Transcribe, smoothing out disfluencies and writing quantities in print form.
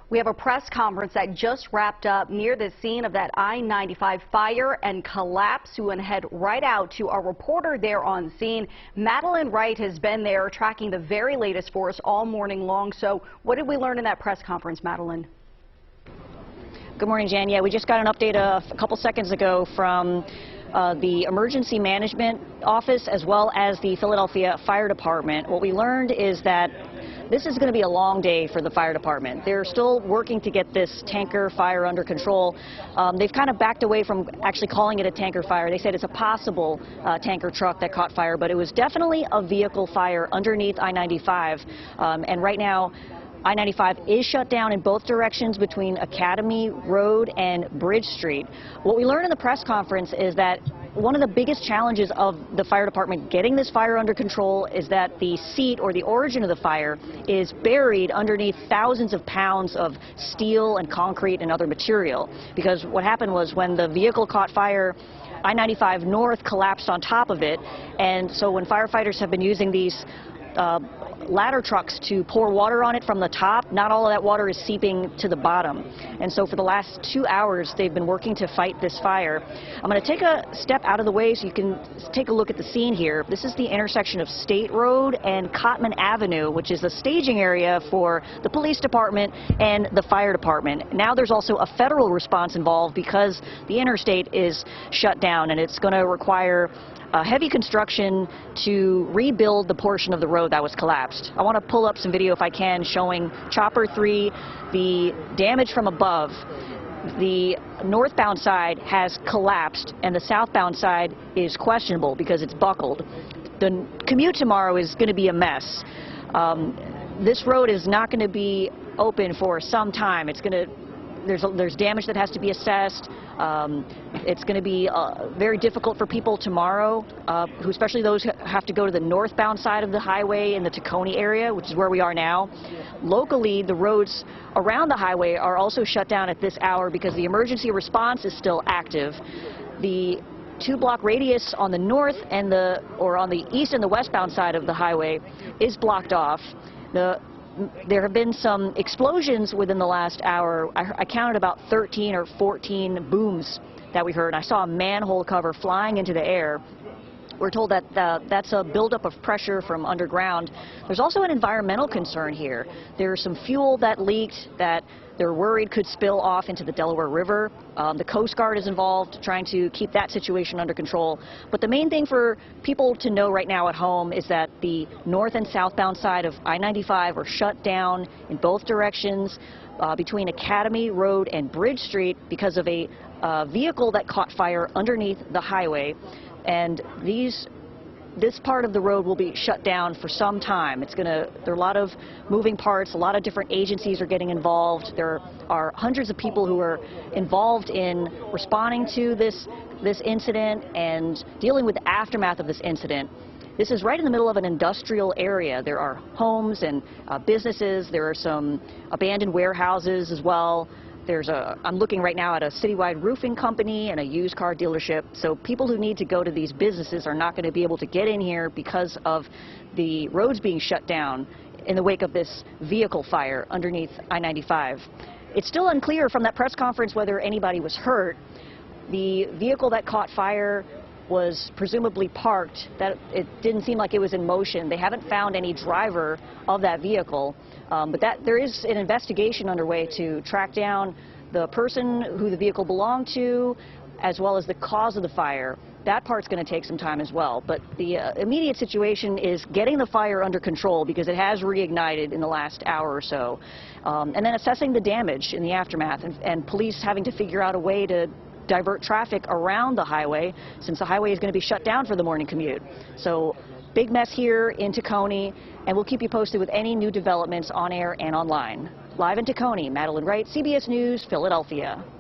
We have a press conference that just wrapped up near the scene of that I-95 fire and collapse. We went ahead right out to our reporter there on scene. Madeline Wright has been there tracking the very latest for us all morning long. So what did we learn in that press conference, Madeline? Good morning, Jan. Yeah, we just got an update a couple seconds ago from the Emergency Management Office as well as the Philadelphia Fire Department. What we learned is that this is going to be a long day for the fire department. They're still working to get this tanker fire under control. They've kind of backed away from actually calling it a tanker fire. They said it's a possible tanker truck that caught fire, but it was definitely a vehicle fire underneath I-95. And right now, I-95 is shut down in both directions between Academy Road and Bridge Street. What we learned in the press conference is that one of the biggest challenges of the fire department getting this fire under control is that the seat or the origin of the fire is buried underneath thousands of pounds of steel and concrete and other material. Because what happened was when the vehicle caught fire, I-95 North collapsed on top of it, and so when firefighters have been using these ladder trucks to pour water on it from the top, not all of that water is seeping to the bottom. And so for the last 2 hours, they've been working to fight this fire. I'm going to take a step out of the way so you can take a look at the scene here. This is the intersection of State Road and Cotman Avenue, which is the staging area for the police department and the fire department. Now there's also a federal response involved because the interstate is shut down, and it's going to require heavy construction to rebuild the portion of the road that was collapsed. I want to pull up some video if I can showing Chopper 3, the damage from above. The northbound side has collapsed and the southbound side is questionable because it's buckled. The commute tomorrow is going to be a mess. This road is not going to be open for some time. It's going to There's damage that has to be assessed. It's going to be very difficult for people tomorrow, especially those who have to go to the northbound side of the highway in the Tacony area, which is where we are now. Locally, the roads around the highway are also shut down at this hour because the emergency response is still active. The 2-block radius on the north and on the east and the westbound side of the highway is blocked off. There have been some explosions within the last hour. I counted about 13 or 14 booms that we heard. I saw a manhole cover flying into the air. We're told that that's a buildup of pressure from underground. There's also an environmental concern here. There's some fuel that leaked that they're worried could spill off into the Delaware River. The Coast Guard is involved trying to keep that situation under control. But the main thing for people to know right now at home is that the north and southbound side of I-95 are shut down in both directions between Academy Road and Bridge Street because of a vehicle that caught fire underneath the highway. And this part of the road will be shut down for some time. There are a lot of moving parts, a lot of different agencies are getting involved. There are hundreds of people who are involved in responding to this incident and dealing with the aftermath of this incident. This is right in the middle of an industrial area. There are homes and businesses. There are some abandoned warehouses as well. I'm looking right now at a citywide roofing company and a used car dealership. So people who need to go to these businesses are not going to be able to get in here because of the roads being shut down in the wake of this vehicle fire underneath I-95. It's still unclear from that press conference whether anybody was hurt. The vehicle that caught fire was presumably parked. It didn't seem like it was in motion. They haven't found any driver of that vehicle, but there is an investigation underway to track down the person who the vehicle belonged to, as well as the cause of the fire. That part's going to take some time as well. But the immediate situation is getting the fire under control because it has reignited in the last hour or so, and then assessing the damage in the aftermath, and police having to figure out a way to divert traffic around the highway since the highway is going to be shut down for the morning commute. So big mess here in Tacony, and we'll keep you posted with any new developments on air and online. Live in Tacony, Madeline Wright, CBS News, Philadelphia.